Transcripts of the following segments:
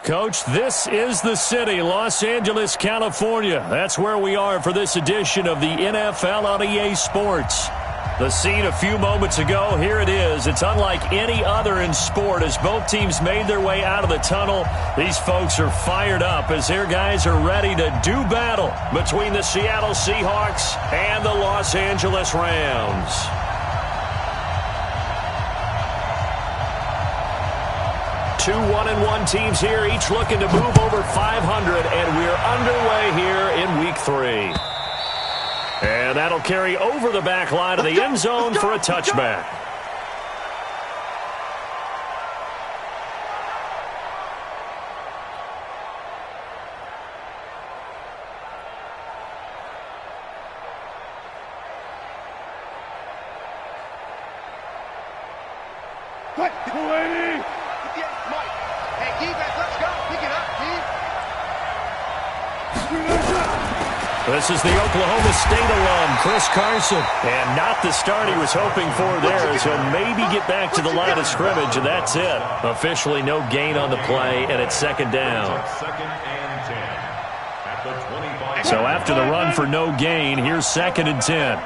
Coach, this is the city, Los Angeles, California. That's where we are for this edition of the NFL on EA Sports. The scene a few moments ago, here it is. It's unlike any other in sport as both teams made their way out of the tunnel. These folks are fired up as their guys are ready to do battle between the Seattle Seahawks and the Los Angeles Rams. Two 1-1 teams here, each looking to move over 500, and we're underway here in Week 3. And that'll carry over the back line of the end zone for a touchback. This is the Oklahoma State alum, Chris Carson. And not the start he was hoping for there, as he'll maybe get back to the line of scrimmage, and that's it. Officially no gain on the play, and it's second down. So after the run for no gain, here's 2nd and 10.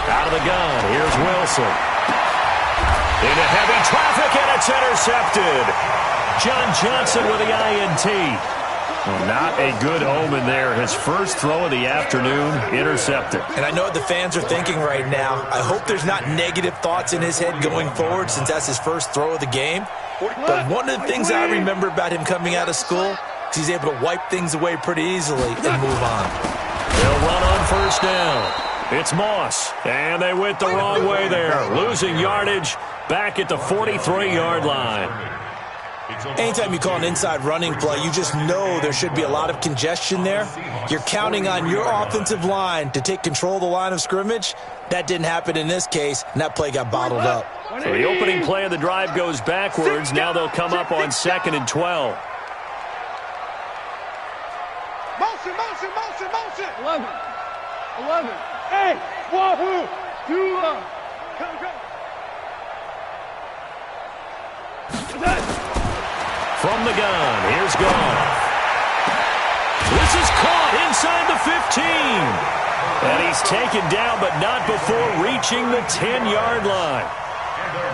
Out of the gun, here's Wilson. Into heavy traffic, and it's intercepted. John Johnson with the INT. Well, not a good omen there. His first throw of the afternoon, intercepted. And I know what the fans are thinking right now. I hope there's not negative thoughts in his head going forward since that's his first throw of the game. But one of the things I remember about him coming out of school is he's able to wipe things away pretty easily and move on. They'll run on first down. It's Moss, and they went the wrong way there, losing yardage back at the 43-yard line. Anytime you call an inside running play, you just know there should be a lot of congestion there. You're counting on your offensive line to take control of the line of scrimmage. That didn't happen in this case, and that play got bottled up. So the opening play of the drive goes backwards. Now they'll come up on 2nd and 12. Motion. 11. Hey, 1, 2, come. From the gun, here's Goff. This is caught inside the 15. And he's taken down, but not before reaching the 10-yard line.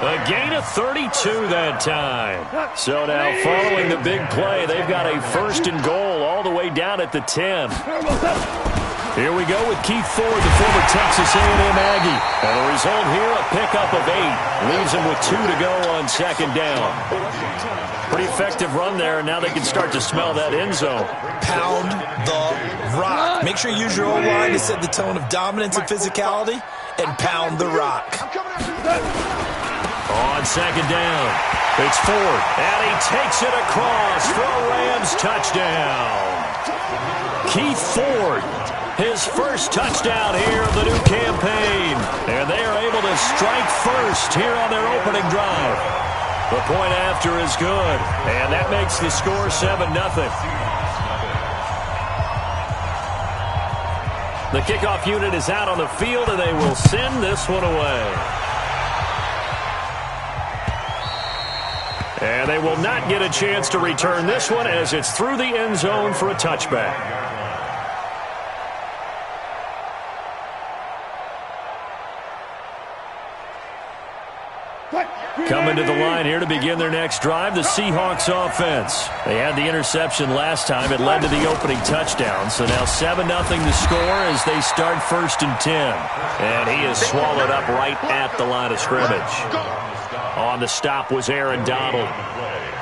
A gain of 32 that time. So now following the big play, they've got a 1st and goal all the way down at the 10. Here we go with Keith Ford, the former Texas A&M Aggie. And the result here, a pickup of 8. Leaves him with 2 to go on 2nd down. Pretty effective run there, and now they can start to smell that end zone. Pound the rock. Make sure you use your O-line to set the tone of dominance and physicality, and pound the rock. On 2nd down, it's Ford, and he takes it across for a Rams touchdown. Keith Ford, his first touchdown here of the new campaign. And they are able to strike first here on their opening drive. The point after is good, and that makes the score 7-0. The kickoff unit is out on the field, and they will send this one away. And they will not get a chance to return this one as it's through the end zone for a touchback. Coming to the line here to begin their next drive, the Seahawks offense. They had the interception last time. It led to the opening touchdown. So now 7-0 the score as they start 1st and 10. And he is swallowed up right at the line of scrimmage. On the stop was Aaron Donald.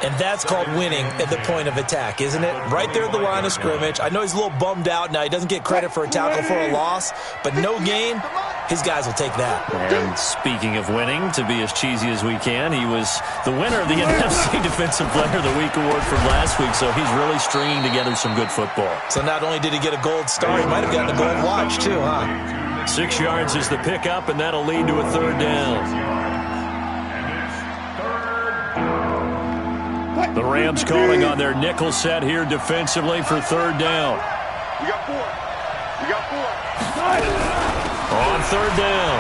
And that's called winning at the point of attack, isn't it? Right there at the line of scrimmage. I know he's a little bummed out now. He doesn't get credit for a tackle for a loss, but no gain, his guys will take that. And speaking of winning, to be as cheesy as we can, he was the winner of the NFC Defensive Player of the Week award from last week, so he's really stringing together some good football. So not only did he get a gold star, he might have gotten a gold watch too, huh? 6 yards is the pickup, and that'll lead to a 3rd down. The Rams calling on their nickel set here defensively for 3rd down. You got 4. On 3rd down,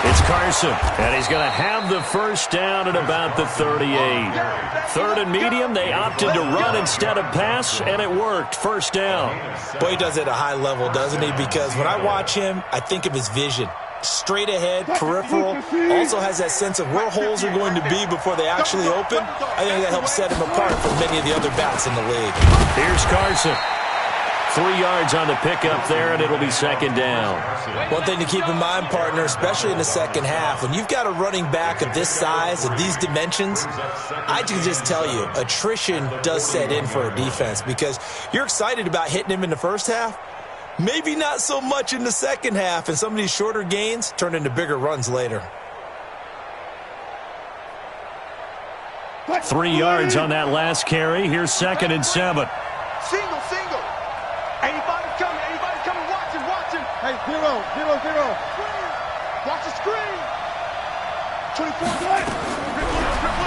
It's Carson, and he's going to have the first down at about the 38. Third and medium, they opted to run instead of pass, and it worked. First down. Boy, he does it at a high level, doesn't he? Because when I watch him, I think of his vision. Straight ahead, peripheral, also has that sense of where holes are going to be before they actually open. I think that helps set him apart from many of the other backs in the league. Here's Carson. 3 yards on the pickup there, and it'll be second down. One thing to keep in mind, partner, especially in the second half, when you've got a running back of this size, of these dimensions, I can just tell you, attrition does set in for a defense because you're excited about hitting him in the first half. Maybe not so much in the second half, and some of these shorter gains turn into bigger runs later. 3 yards on that last carry. Here's second and 7. Single. Anybody coming, watch him. Hey, zero. Watch the screen. 24.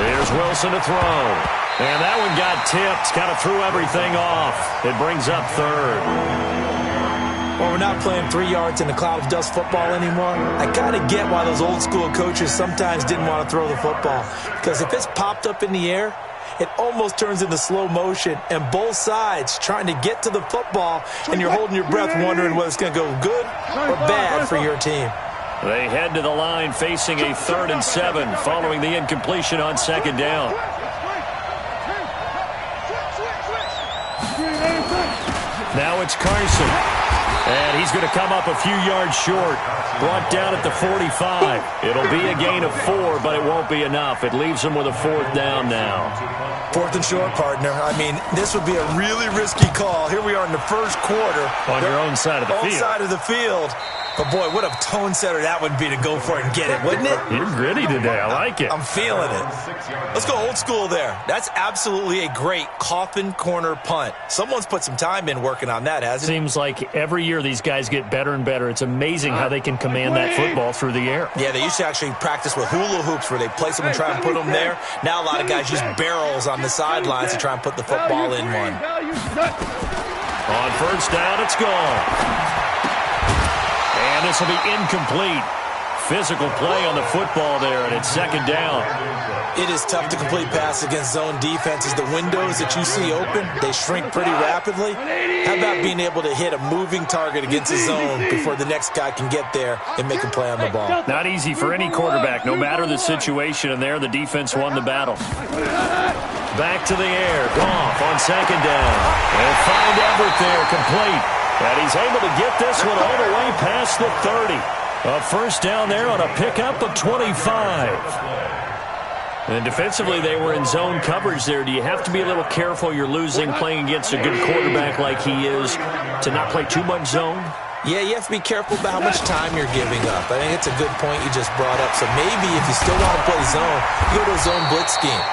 Here's Wilson to throw. And that one got tipped. Kind of threw everything off. It brings up third. Well, we're not playing 3 yards in a cloud of dust football anymore. I kind of get why those old school coaches sometimes didn't want to throw the football. Because if it's popped up in the air, it almost turns into slow motion, and both sides trying to get to the football, and you're holding your breath wondering whether it's going to go good or bad for your team. They head to the line facing a 3rd and 7 following the incompletion on second down. Now it's Carson. And he's going to come up a few yards short. Brought down at the 45. It'll be a gain of 4, but it won't be enough. It leaves him with a 4th down now. 4th and short, partner. I mean, this would be a really risky call. Here we are in the first quarter. On your own side of the field. Own side of the field. But, boy, what a tone setter that would be to go for it and get it, wouldn't it? You're gritty today. I like it. I'm feeling it. Let's go old school there. That's absolutely a great coffin corner punt. Someone's put some time in working on that, hasn't it? Seems like every year these guys get better and better. It's amazing how they can command that football through the air. Yeah, they used to actually practice with hula hoops where they place them and try and put them there. Now a lot of guys use barrels on the sidelines to try and put the football in one. On first down, it's gone. And this will be incomplete. Physical play on the football there, and it's second down. It is tough to complete pass against zone defenses. The windows that you see open, they shrink pretty rapidly. How about being able to hit a moving target against a zone before the next guy can get there and make a play on the ball? Not easy for any quarterback, no matter the situation, and there the defense won the battle. Back to the air. Goff on second down. And find Everett there, complete. And he's able to get this one all the way past the 30. A first down there on a pickup of 25. And defensively, they were in zone coverage there. Do you have to be a little careful? You're losing playing against a good quarterback like he is to not play too much zone? Yeah, you have to be careful about how much time you're giving up. I think it's a good point you just brought up. So maybe if you still want to play zone, you go to a zone blitz scheme.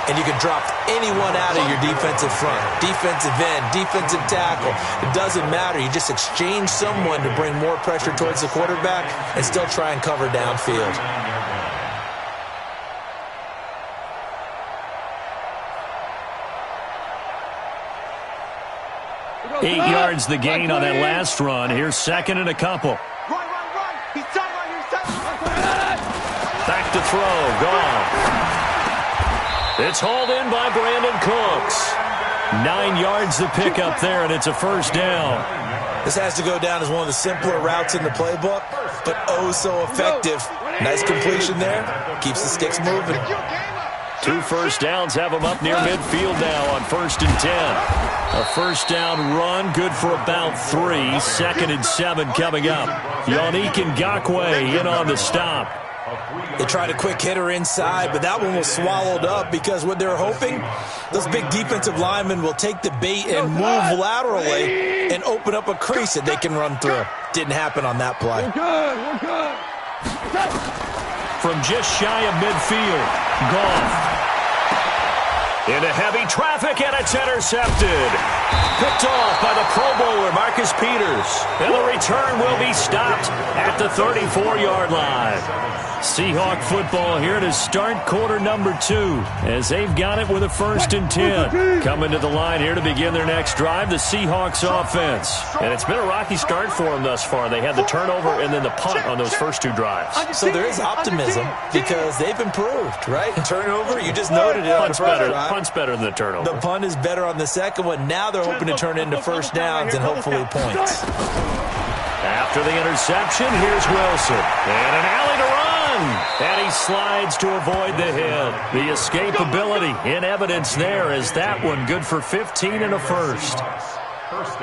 And you can drop anyone out of your defensive front, defensive end, defensive tackle. It doesn't matter. You just exchange someone to bring more pressure towards the quarterback and still try and cover downfield. Eight yards the gain on that last run. Here's second and a couple. Run. He's tight right here. Back to throw. Gone. It's hauled in by Brandon Cooks. 9 yards to pick up there, and it's a first down. This has to go down as one of the simpler routes in the playbook, but oh so effective. Nice completion there. Keeps the sticks moving. 2 first downs have them up near midfield now on 1st and 10. A first down run, good for about 3. 2nd and 7 coming up. Yannick Ngakoue in on the stop. They tried a quick hitter inside, but that one was swallowed up because what they're hoping, those big defensive linemen will take the bait and move laterally and open up a crease that they can run through. Didn't happen on that play. We're good. From just shy of midfield, Goff into heavy traffic, and it's intercepted. Picked off by the Pro Bowler, Marcus Peters. And the return will be stopped at the 34-yard line. Seahawk football here to start quarter number 2 as they've got it with a 1st and 10. Coming to the line here to begin their next drive, the Seahawks offense. And it's been a rocky start for them thus far. They had the turnover and then the punt on those first 2 drives. So there is optimism because they've improved, right? Turnover, you just noted it on the first drive. Punt's better than the turnover. The punt is better on the second one. Now they're hoping to turn into first downs and hopefully points. After the interception, here's Wilson. And an alley to run. And he slides to avoid the hit. The escapability in evidence there as that one good for 15 and a first.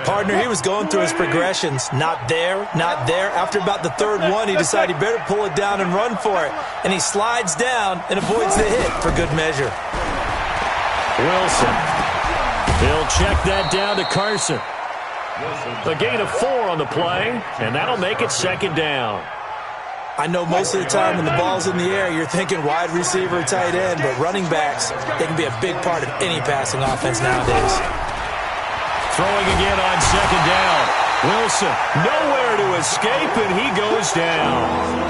Partner, he was going through his progressions. Not there, not there. After about the 3rd one, he decided he better pull it down and run for it. And he slides down and avoids the hit for good measure. Wilson. He'll check that down to Carson. A gain of 4 on the play, and that'll make it 2nd down. I know most of the time when the ball's in the air, you're thinking wide receiver, tight end, but running backs, they can be a big part of any passing offense nowadays. Throwing again on 2nd down. Wilson, nowhere to escape, and he goes down.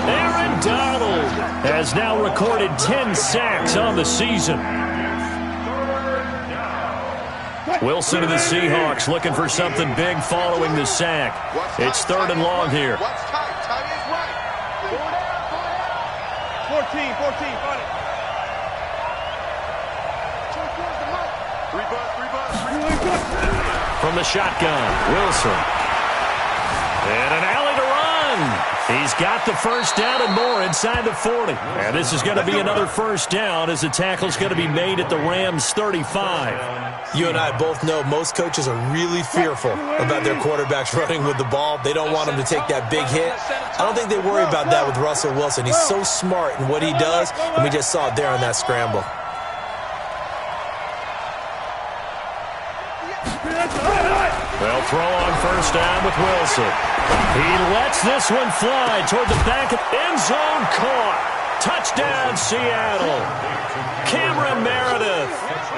Aaron Donald has now recorded 10 sacks on the season. Wilson and the Seahawks looking for something big following the sack. It's 3rd and long here. 14, find it. 3 From the shotgun, Wilson. And an alley to run. He's got the first down and more inside the 40. And this is going to be another first down as the tackle's going to be made at the Rams' 35. You and I both know most coaches are really fearful about their quarterbacks running with the ball. They don't want them to take that big hit. I don't think they worry about that with Russell Wilson. He's so smart in what he does, and we just saw it there on that scramble. They'll throw on first down with Wilson. He lets this one fly toward the back of end zone. Caught. Touchdown, Seattle. Cameron Meredith,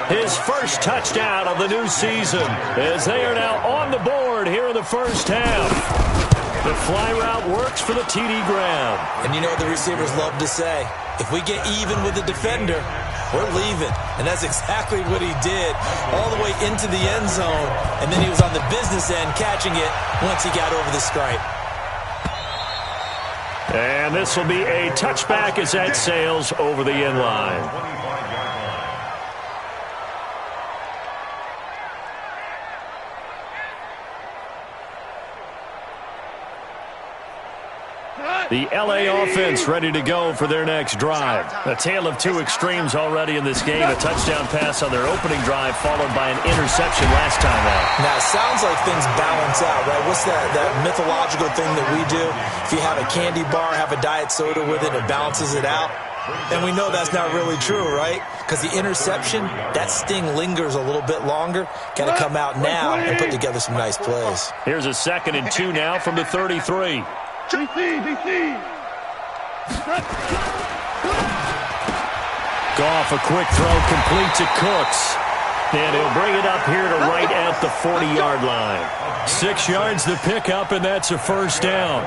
his first touchdown of the new season, as they are now on the board here in the first half. The fly route works for the TD Graham. And you know what the receivers love to say? If we get even with the defender, we're leaving. And that's exactly what he did all the way into the end zone. And then he was on the business end catching it once he got over the stripe. And this will be a touchback as that sails over the end line. The L.A. offense ready to go for their next drive. A tale of 2 extremes already in this game. A touchdown pass on their opening drive followed by an interception last time out. Now, it sounds like things balance out, right? What's that mythological thing that we do? If you have a candy bar, have a diet soda with it, it balances it out. And we know that's not really true, right? Because the interception, that sting lingers a little bit longer. Got to come out now and put together some nice plays. Here's a 2nd and 2 now from the 33. DC. Goff, a quick throw, complete to Cooks. And he'll bring it up here to right at the 40-yard line. 6 yards to pick up, and that's a first down.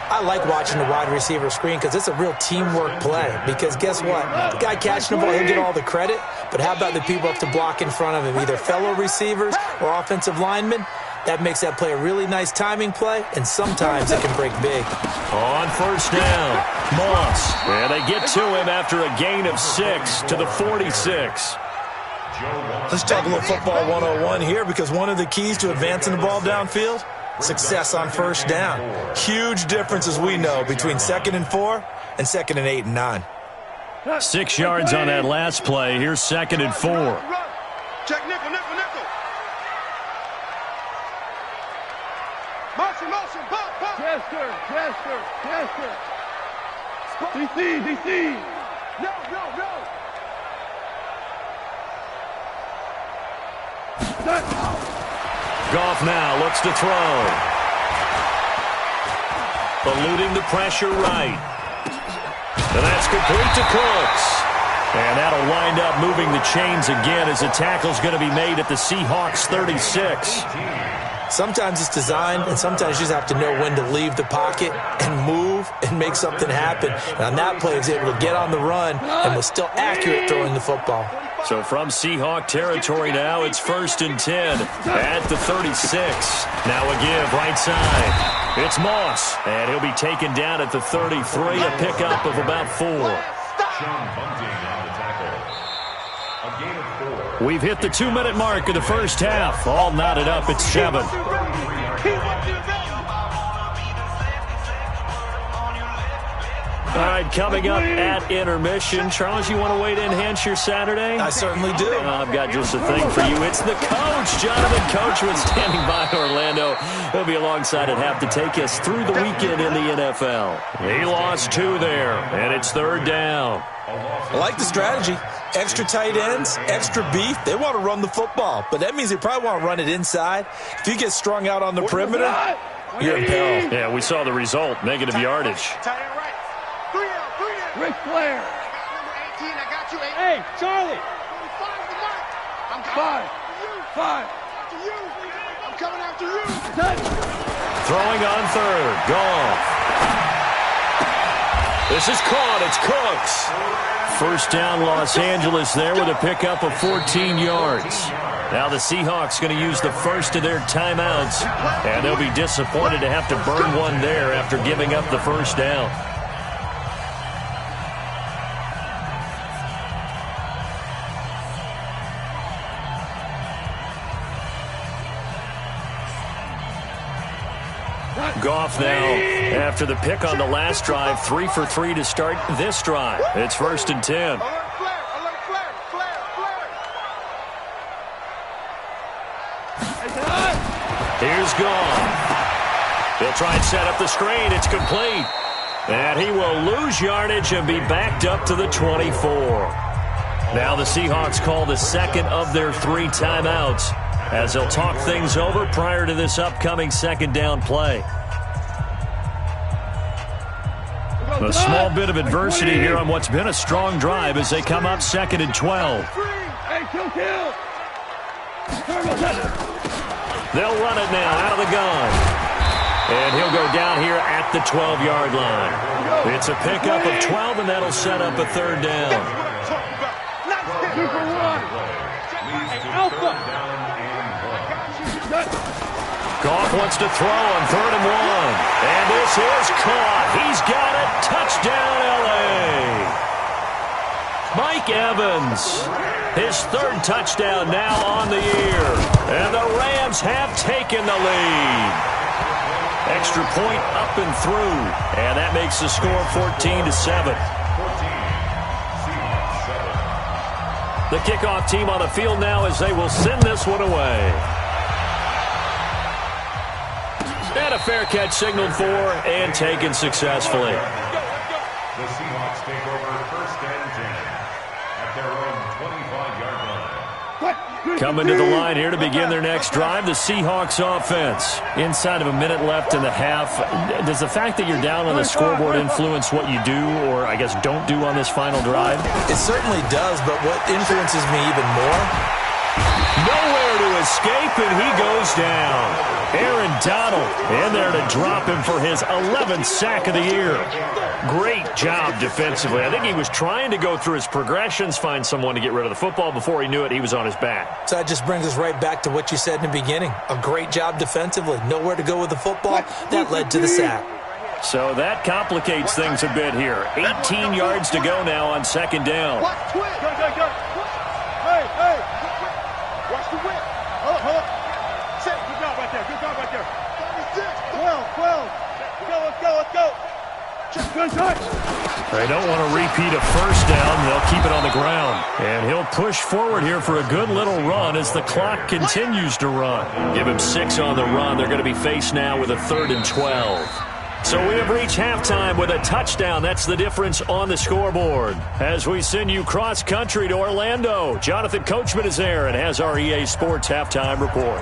I like watching the wide receiver screen because it's a real teamwork play. Because guess what? The guy catching the ball, he'll get all the credit. But how about the people up to block in front of him, either fellow receivers or offensive linemen? That makes that play a really nice timing play, and sometimes it can break big. On first down, Moss. And they get to him after a gain of 6 to the 46. Let's talk a little football 101 here, because one of the keys to advancing the ball downfield, success on first down. Huge difference, as we know, between 2nd and 4 and 2nd and 8 and 9. 6 yards on that last play. Here's 2nd and 4. Check nickel. Motion, pop. Chester. DC. No. Goff now looks to throw. Eluding the pressure right. And that's complete to Cooks. And that'll wind up moving the chains again as the tackle's going to be made at the Seahawks 36. Sometimes it's designed, and sometimes you just have to know when to leave the pocket and move and make something happen. And on that play, he was able to get on the run and was still accurate throwing the football. So from Seahawk territory now, it's 1st and 10 at the 36. Now a give right side. It's Moss, and he'll be taken down at the 33, a pickup of about 4. We've hit the 2-minute mark of the first half. All knotted up at 7. All right, coming up at intermission. Charles, you want to wait to enhance your Saturday? I certainly do. I've got just a thing for you. It's the coach, Jonathan Coachman, standing by Orlando. He'll be alongside at half to take us through the weekend in the NFL. He lost 2 there, and it's 3rd down. I like the strategy. Extra tight ends, extra beef. They want to run the football, but that means they probably want to run it inside. If you get strung out on the perimeter, you're in peril. Yeah, we saw the result, negative yardage. Ric Flair. Hey, Charlie. 5. I'm coming after you. Throwing on 3rd. Goff. This is caught. It's Cooks. 1st down, Los Angeles there with a pickup of 14 yards. Now the Seahawks going to use the first of their timeouts, and they'll be disappointed to have to burn one there after giving up the 1st down. Goff now, after the pick on the last drive, 3 for 3 to start this drive. It's 1st and 10. Here's Goff. He'll try and set up the screen. It's complete. And he will lose yardage and be backed up to the 24. Now the Seahawks call the second of their 3 timeouts as they'll talk things over prior to this upcoming 2nd down play. A small bit of adversity here on what's been a strong drive as they come up 2nd and 12. They'll run it now out of the gun. And he'll go down here at the 12-yard line. It's a pickup of 12, and that'll set up a 3rd down. Goff wants to throw on 3rd and 1. And this is caught. He's got it. Touchdown, L.A. Mike Evans, his 3rd touchdown now on the year. And the Rams have taken the lead. Extra point up and through. And that makes the score 14-7. The kickoff team on the field now as they will send this one away. And a fair catch signaled for and taken successfully. The Seahawks take over 1st and 10 at their own 25-yard line. Coming to the line here to begin their next drive, the Seahawks offense. Inside of a minute left in the half, does the fact that you're down on the scoreboard influence what you do or, I guess, don't do on this final drive? It certainly does, but what influences me even more? Nowhere to escape, and he goes down. Aaron Donald in there to drop him for his 11th sack of the year. Great job defensively. I think he was trying to go through his progressions, find someone to get rid of the football. Before he knew it, he was on his back. So that just brings us right back to what you said in the beginning. A great job defensively. Nowhere to go with the football. That led to the sack. So that complicates things a bit here. 18 yards to go now on 2nd down. Hey! Watch the whip. Hold up. Good job right there. 12. Let's go. Good touch. They don't want to repeat a 1st down. They'll keep it on the ground. And he'll push forward here for a good little run as the clock continues to run. Give him 6 on the run. They're going to be faced now with a 3rd and 12. So we have reached halftime with a touchdown. That's the difference on the scoreboard. As we send you cross-country to Orlando, Jonathan Coachman is there and has our EA Sports halftime report.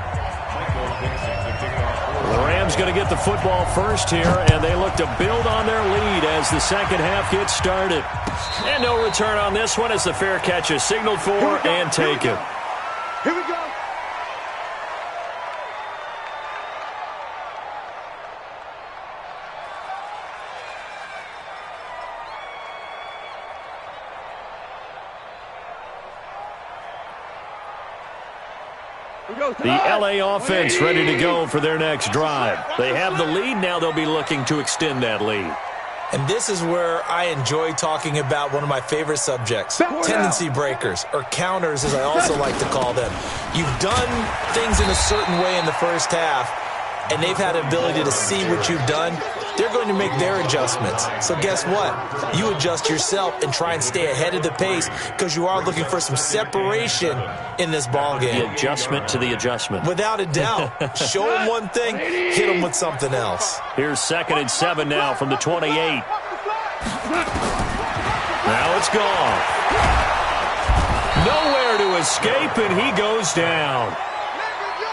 Michael Vincent to kick off The Rams going to get the football first here, and they look to build on their lead as the second half gets started. And no return on this one as the fair catch is signaled for and taken. Here we go. The LA offense ready to go for their next drive. They have the lead. Now they'll be looking to extend that lead. And this is where I enjoy talking about one of my favorite subjects, tendency breakers, or counters as I also like to call them. You've done things in a certain way in the first half, and they've had the ability to see what you've done. They're going to make their adjustments. So guess what? You adjust yourself and try and stay ahead of the pace because you are looking for some separation in this ball game. The adjustment to the adjustment. Without a doubt. Show them one thing, hit them with something else. Here's 2nd and 7 now from the 28. Now it's gone. Nowhere to escape, and he goes down.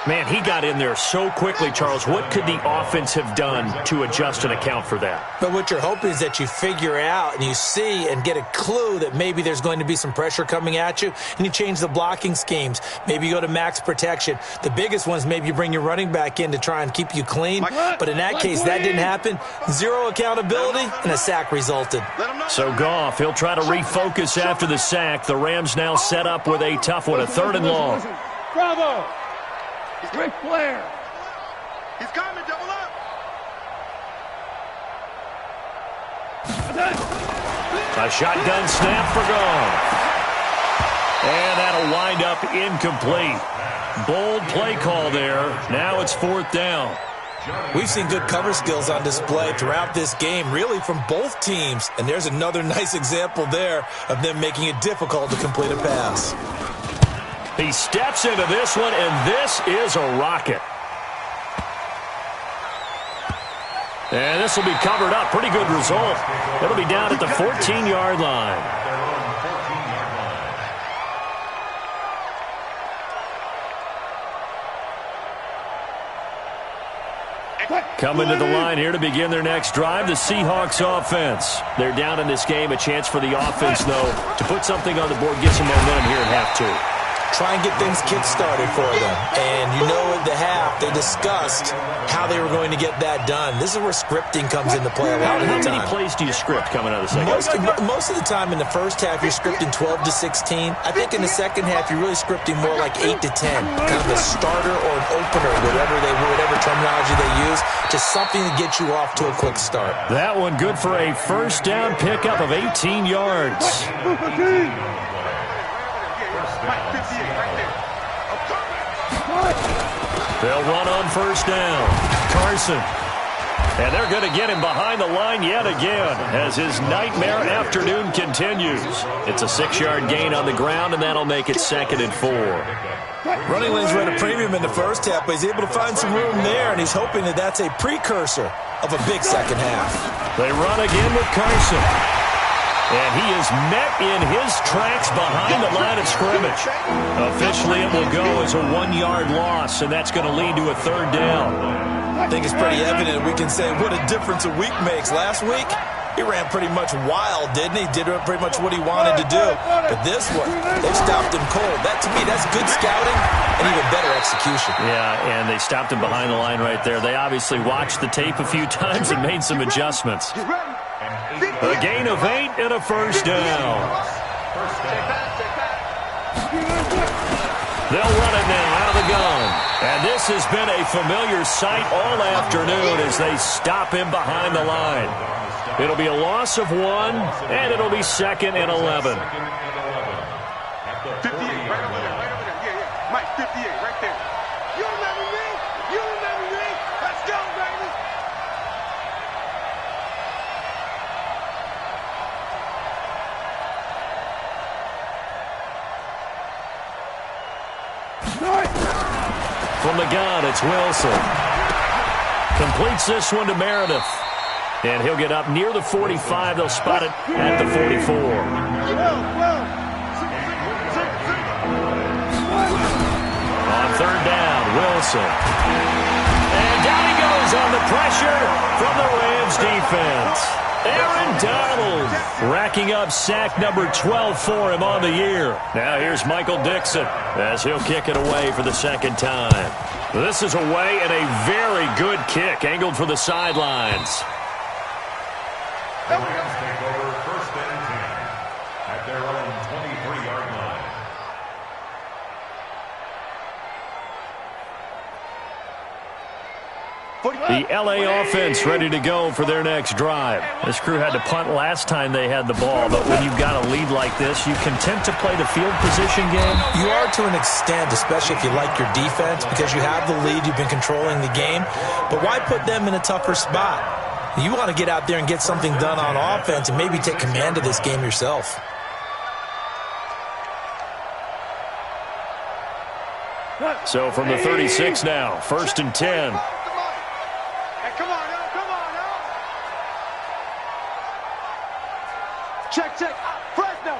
Man, he got in there so quickly, Charles. What could the offense have done to adjust and account for that? But what you're hoping is that you figure out and you see and get a clue that maybe there's going to be some pressure coming at you, and you change the blocking schemes. Maybe you go to max protection. The biggest one is maybe you bring your running back in to try and keep you clean. But in that case, that didn't happen. Zero accountability, and a sack resulted. So Goff, he'll try to refocus after the sack. The Rams now set up with a tough one, a 3rd and long. Bravo. Ric Flair. He's coming, double up. A shotgun snap for Goff. And that'll wind up incomplete. Bold play call there. Now it's 4th down. We've seen good cover skills on display throughout this game, really from both teams. And there's another nice example there of them making it difficult to complete a pass. He steps into this one, and this is a rocket. And this will be covered up. Pretty good result. It'll be down at the 14-yard line. Coming to the line here to begin their next drive, the Seahawks offense. They're down in this game. A chance for the offense, though, to put something on the board, get some momentum here at half 2. Try and get things kick-started for them. And you know at the half, they discussed how they were going to get that done. This is where scripting comes into play a lot of the time. How many plays do you script coming out of the second half? Most of the time in the first half, you're scripting 12 to 16. I think in the second half, you're really scripting more like 8 to 10. Kind of a starter or an opener, whatever terminology they use. Just something to get you off to a quick start. That one good for a first down pickup of 18 yards. They'll run on first down. Carson. And they're going to get him behind the line yet again as his nightmare afternoon continues. It's a 6-yard gain on the ground, and that'll make it 2nd and 4. Running lanes were at a premium in the first half, but he's able to find some room there, and he's hoping that that's a precursor of a big second half. They run again with Carson. And he is met in his tracks behind the line of scrimmage. Officially, it will go as a 1-yard loss, and that's going to lead to a 3rd down. I think it's pretty evident we can say what a difference a week makes. Last week, he ran pretty much wild, didn't he? Did pretty much what he wanted to do. But this one, they've stopped him cold. That, to me, that's good scouting and even better execution. Yeah, and they stopped him behind the line right there. They obviously watched the tape a few times and made some adjustments. A gain of 8 and a first down. They'll run it now out of the gun. And this has been a familiar sight all afternoon as they stop him behind the line. It'll be a loss of 1, and it'll be 2nd and 11. 58, right over there. Yeah. Mike, 58, right there. You remember me? You remember me? Let's go, baby. From the gun, it's Wilson. Completes this one to Meredith. And he'll get up near the 45. They'll spot it at the 44. On 3rd down, Wilson. And down he He's on the pressure from the Rams defense. Aaron Donald racking up sack number 12 for him on the year. Now here's Michael Dixon as he'll kick it away for the second time. This is away and a very good kick angled for the sidelines. The Rams take over first and 10 at their own 23-yard line. The LA offense ready to go for their next drive. This crew had to punt last time they had the ball, but when you've got a lead like this, you content to play the field position game? You are to an extent, especially if you like your defense, because you have the lead, you've been controlling the game. But why put them in a tougher spot? You want to get out there and get something done on offense and maybe take command of this game yourself. So from the 36 now, first and 10. Check. Fresno.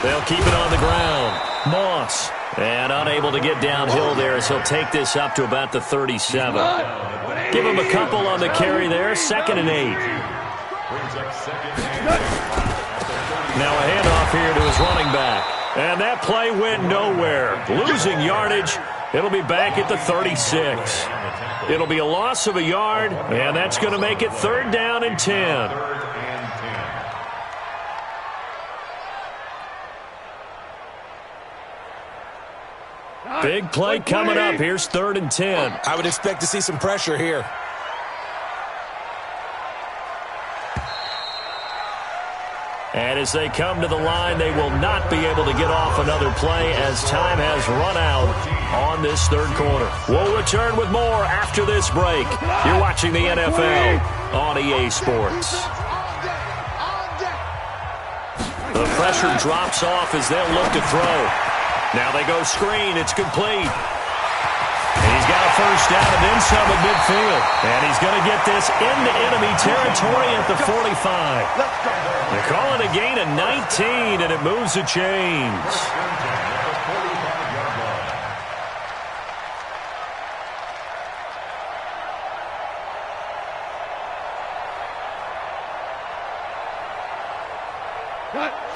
They'll keep it on the ground. Moss. And unable to get downhill there as he'll take this up to about the 37. Give him a couple on the carry there. 2nd and 8. Now a handoff here to his running back. And that play went nowhere. Losing yardage. It'll be back at the 36. It'll be a loss of a yard, and that's going to make it 3rd down and 10. Big play coming up. Here's 3rd and 10. I would expect to see some pressure here. And as they come to the line, they will not be able to get off another play as time has run out on this 3rd quarter. We'll return with more after this break. You're watching the NFL on EA Sports. The pressure drops off as they'll look to throw. Now they go screen. It's complete. And he's got a first down and then some at midfield. And he's going to get this into enemy territory at the 45. They call it a gain of 19, and it moves the chains.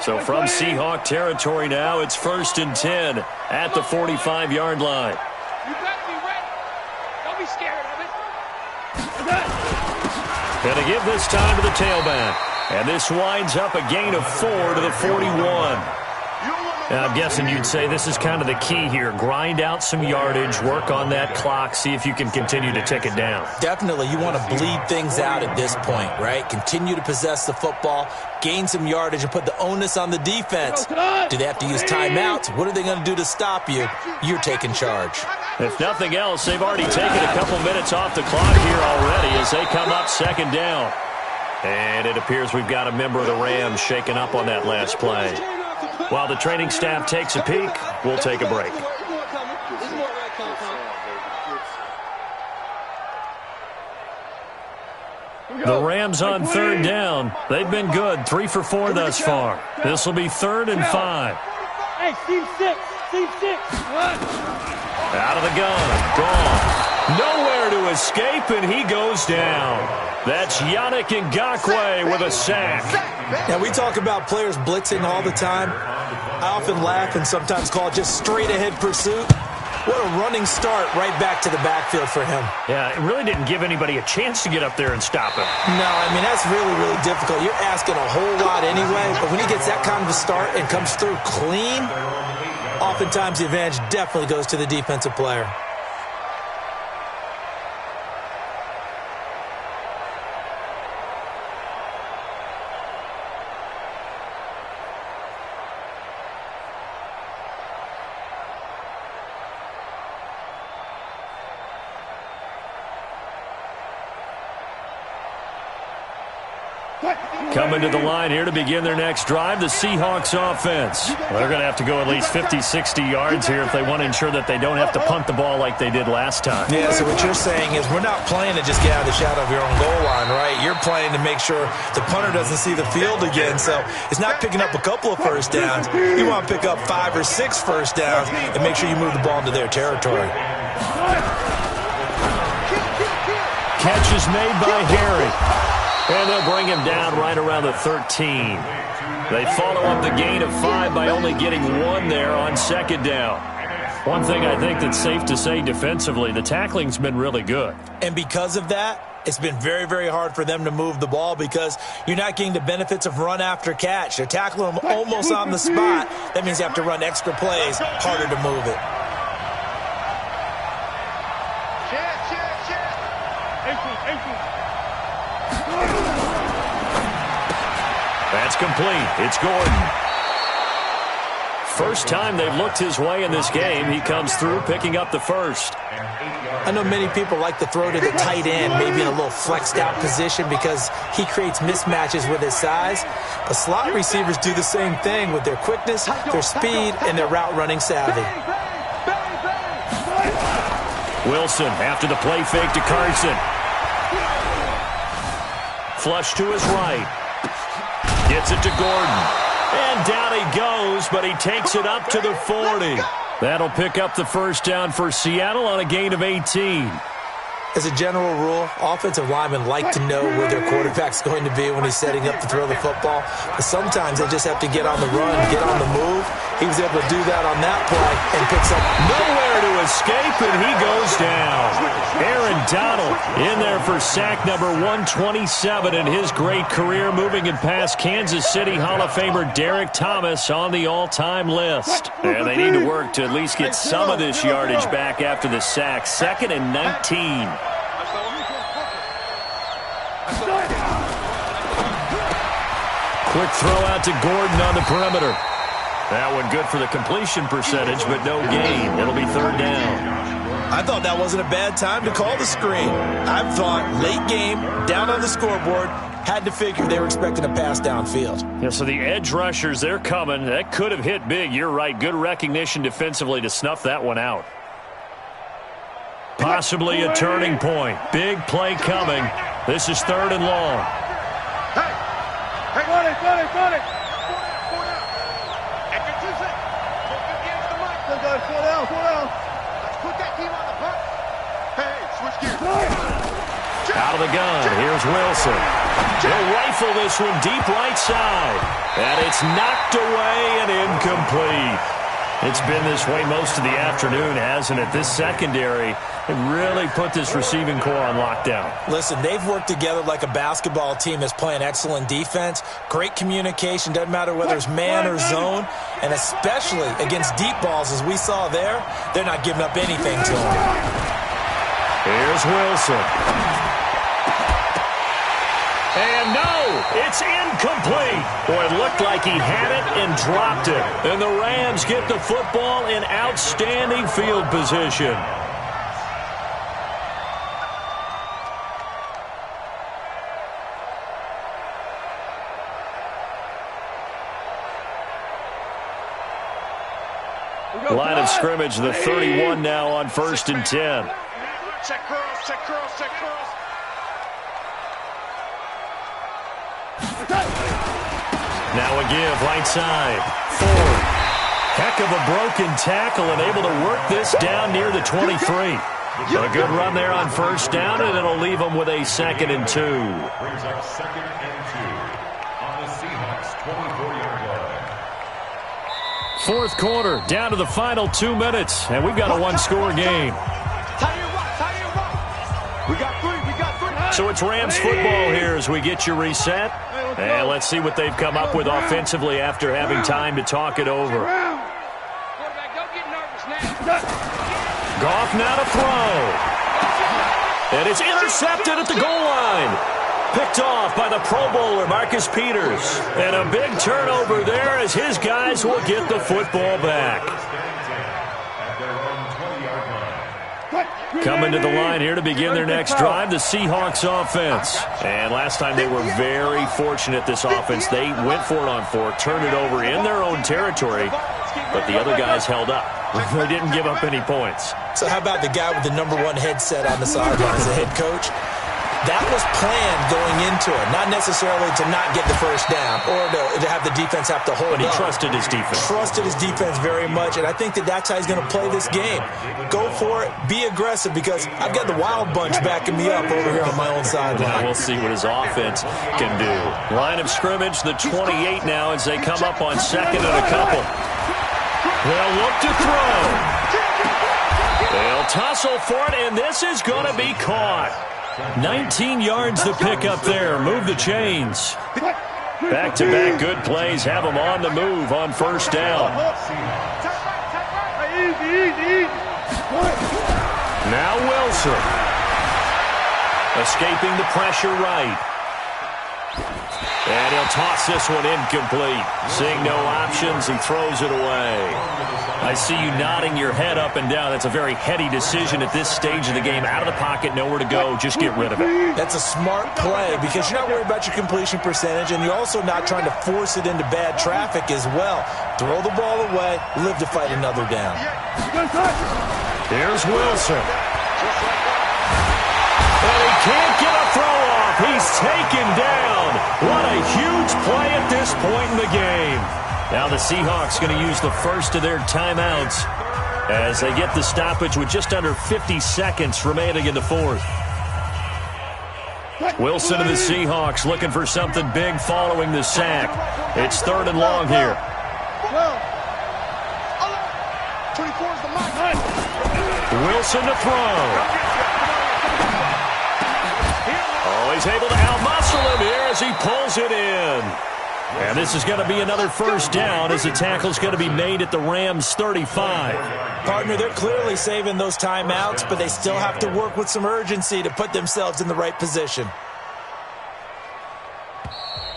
So from Seahawk territory now, it's 1st and 10 at the 45-yard line. You better be ready. Don't be scared of it. Going to give this time to the tailback. And this winds up a gain of 4 to the 41. I'm guessing you'd say this is kind of the key here. Grind out some yardage, work on that clock, see if you can continue to tick it down. Definitely. You want to bleed things out at this point, right? Continue to possess the football, gain some yardage, and put the onus on the defense. Do they have to use timeouts? What are they going to do to stop you? You're taking charge. If nothing else, they've already taken a couple minutes off the clock here already as they come up 2nd down. And it appears we've got a member of the Rams shaken up on that last play. While the training staff takes a peek, we'll take a break. The Rams on 3rd down. They've been good, 3 for 4 thus far. This will be 3rd and 5. Hey, Team 6. Out of the gun, gone. Nowhere to escape, and he goes down. That's Yannick Ngakoue with a sack. Now, we talk about players blitzing all the time. I often laugh and sometimes call it just straight-ahead pursuit. What a running start right back to the backfield for him. Yeah, it really didn't give anybody a chance to get up there and stop him. No, I mean, that's really, really difficult. You're asking a whole lot anyway, but when he gets that kind of a start and comes through clean, oftentimes the advantage definitely goes to the defensive player. Coming to the line here to begin their next drive, the Seahawks offense. Well, they're going to have to go at least 50, 60 yards here if they want to ensure that they don't have to punt the ball like they did last time. Yeah, so what you're saying is we're not playing to just get out of the shadow of your own goal line, right? You're playing to make sure the punter doesn't see the field again. So it's not picking up a couple of first downs. You want to pick up 5 or 6 first downs and make sure you move the ball into their territory. Catch is made by Harry. And they'll bring him down right around the 13. They follow up the gain of 5 by only getting 1 there on second down. One thing I think that's safe to say defensively, the tackling's been really good. And because of that, it's been very, very hard for them to move the ball because you're not getting the benefits of run after catch. They're tackling them almost on the spot. That means you have to run extra plays, harder to move it. That's complete. It's Gordon. First time they've looked his way in this game. He comes through picking up the first. I know many people like to throw to the tight end, maybe in a little flexed out position because he creates mismatches with his size. But slot receivers do the same thing with their quickness, their speed, and their route running savvy. Wilson after the play fake to Carson. Flush to his right. Gets it to Gordon. And down he goes, but he takes it up to the 40. That'll pick up the first down for Seattle on a gain of 18. As a general rule, offensive linemen like to know where their quarterback's going to be when he's setting up to throw the football. But sometimes they just have to get on the run, get on the move. He was able to do that on that play and picks up nowhere to escape, and he goes down. Aaron Donald in there for sack number 127 in his great career, moving it past Kansas City Hall of Famer Derek Thomas on the all-time list. And they need to work to at least get some of this yardage back after the sack. 2nd and 19. Quick throw out to Gordon on the perimeter. That one good for the completion percentage, but no gain. It'll be 3rd down. I thought that wasn't a bad time to call the screen. I thought late game, down on the scoreboard, had to figure they were expecting a pass downfield. Yeah, so the edge rushers, they're coming. That could have hit big. You're right. Good recognition defensively to snuff that one out. Possibly a turning point. Big play coming. This is 3rd and long. Hey, got it. Slow down. Let's put that team on the punt. Hey, switch gears. Out of the gun. Here's Wilson. He'll rifle this one deep right side. And it's knocked away and incomplete. It's been this way most of the afternoon, hasn't it? This secondary, it really put this receiving core on lockdown. Listen, they've worked together like a basketball team that's playing excellent defense. Great communication, doesn't matter whether it's man or zone. And especially against deep balls, as we saw there, they're not giving up anything to them. Here's Wilson. And no, it's incomplete. Boy, it looked like he had it and dropped it. And the Rams get the football in outstanding field position. Line of scrimmage, the 31 now on 1st and 10. Check curls, check curls, check curls. Now a give, right side. Ford. Heck of a broken tackle and able to work this down near the 23. A good run there on 1st down, and it'll leave them with a 2nd and 2. Brings up 2nd and 2 on the Seahawks 24-yard line. 4th quarter, down to the final 2 minutes, and we've got a 1-score game. We got 3. So it's Rams football here as we get you reset. And let's see what they've come up with offensively after having time to talk it over. Quarterback, don't get nervous now. Goff now to throw. And it's intercepted at the goal line. Picked off by the Pro Bowler, Marcus Peters. And a big turnover there as his guys will get the football back. At their own 20-yard line. Coming to the line here to begin their next drive, the Seahawks offense. And last time they were very fortunate, this offense. They went for it on 4, turned it over in their own territory, but the other guys held up. They didn't give up any points. So how about the guy with the #1 headset on the sidelines, the head coach? That was planned going into it, not necessarily to not get the first down or to have the defense have to hold But he up. trusted his defense. Trusted his defense very much, and I think that's how he's going to play this game. Go for it, be aggressive, because I've got the wild bunch backing me up over here on my own sideline. We'll see what his offense can do. Line of scrimmage, the 28 now as they come up on second and a couple. They'll look to throw. They'll tussle for it, and this is going to be caught. 19 yards the pick up there. Move the chains. Back-to-back good plays have them on the move on first down. Now Wilson. Escaping the pressure right. And he'll toss this one incomplete. Seeing no options, he throws it away. I see you nodding your head up and down. That's a very heady decision at this stage of the game. Out of the pocket, nowhere to go. Just get rid of it. That's a smart play because you're not worried about your completion percentage, and you're also not trying to force it into bad traffic as well. Throw the ball away, live to fight another down. Here's Wilson. And he can't get a throw off. He's taken down. What a huge play at this point in the game. Now the Seahawks going to use the first of their timeouts as they get the stoppage with just under 50 seconds remaining in the fourth. Wilson and the Seahawks looking for something big following the sack. It's 3rd and long here. 24 is the mark. Wilson to throw. Oh, he's able to outmuscle him here as he pulls it in. And this is going to be another first down as the tackle's going to be made at the Rams' 35. Partner, they're clearly saving those timeouts, but they still have to work with some urgency to put themselves in the right position.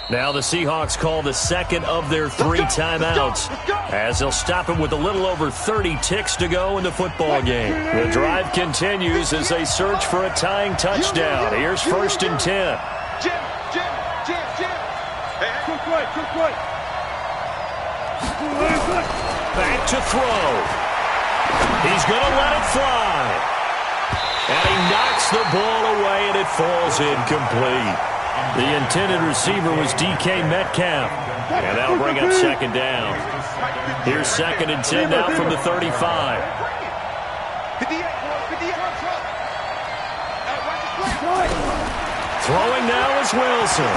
Now the Seahawks call the second of their 3 timeouts as they'll stop him with a little over 30 ticks to go in the football game. The drive continues as they search for a tying touchdown. Here's 1st and 10. Back to throw. He's going to let it fly. And he knocks the ball away, and it falls incomplete. The intended receiver was DK Metcalf. And that'll bring up 2nd down. Here's 2nd and 10 now from the 35. Throwing now is Wilson.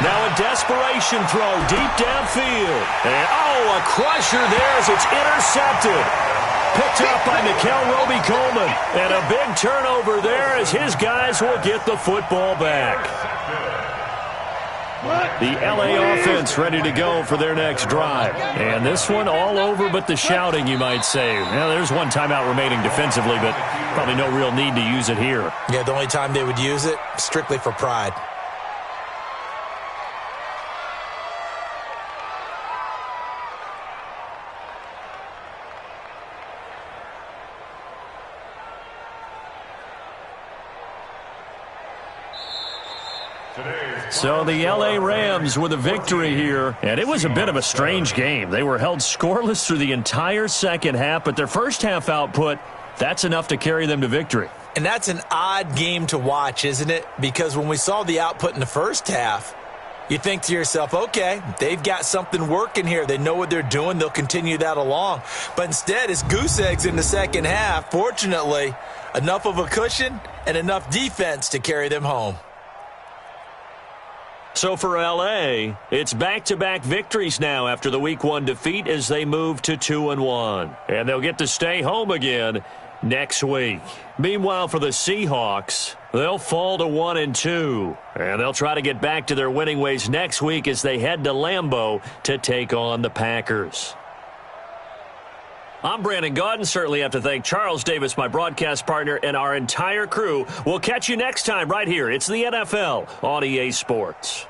Now a desperation throw deep downfield. And, a crusher there as it's intercepted. Picked up by Nickel Roby-Coleman. And a big turnover there as his guys will get the football back. The LA offense ready to go for their next drive. And this one all over but the shouting, you might say. Now, there's one timeout remaining defensively, but probably no real need to use it here. Yeah, the only time they would use it, strictly for pride. So the L.A. Rams with a victory here, and it was a bit of a strange game. They were held scoreless through the entire second half, but their first half output, that's enough to carry them to victory. And that's an odd game to watch, isn't it? Because when we saw the output in the first half, you think to yourself, okay, they've got something working here. They know what they're doing. They'll continue that along. But instead, it's goose eggs in the second half. Fortunately, enough of a cushion and enough defense to carry them home. So for L.A., it's back-to-back victories now after the Week 1 defeat as they move to 2-1. And they'll get to stay home again next week. Meanwhile, for the Seahawks, they'll fall to 1-2. And they'll try to get back to their winning ways next week as they head to Lambeau to take on the Packers. I'm Brandon Gaudin. Certainly have to thank Charles Davis, my broadcast partner, and our entire crew. We'll catch you next time right here. It's the NFL on EA Sports.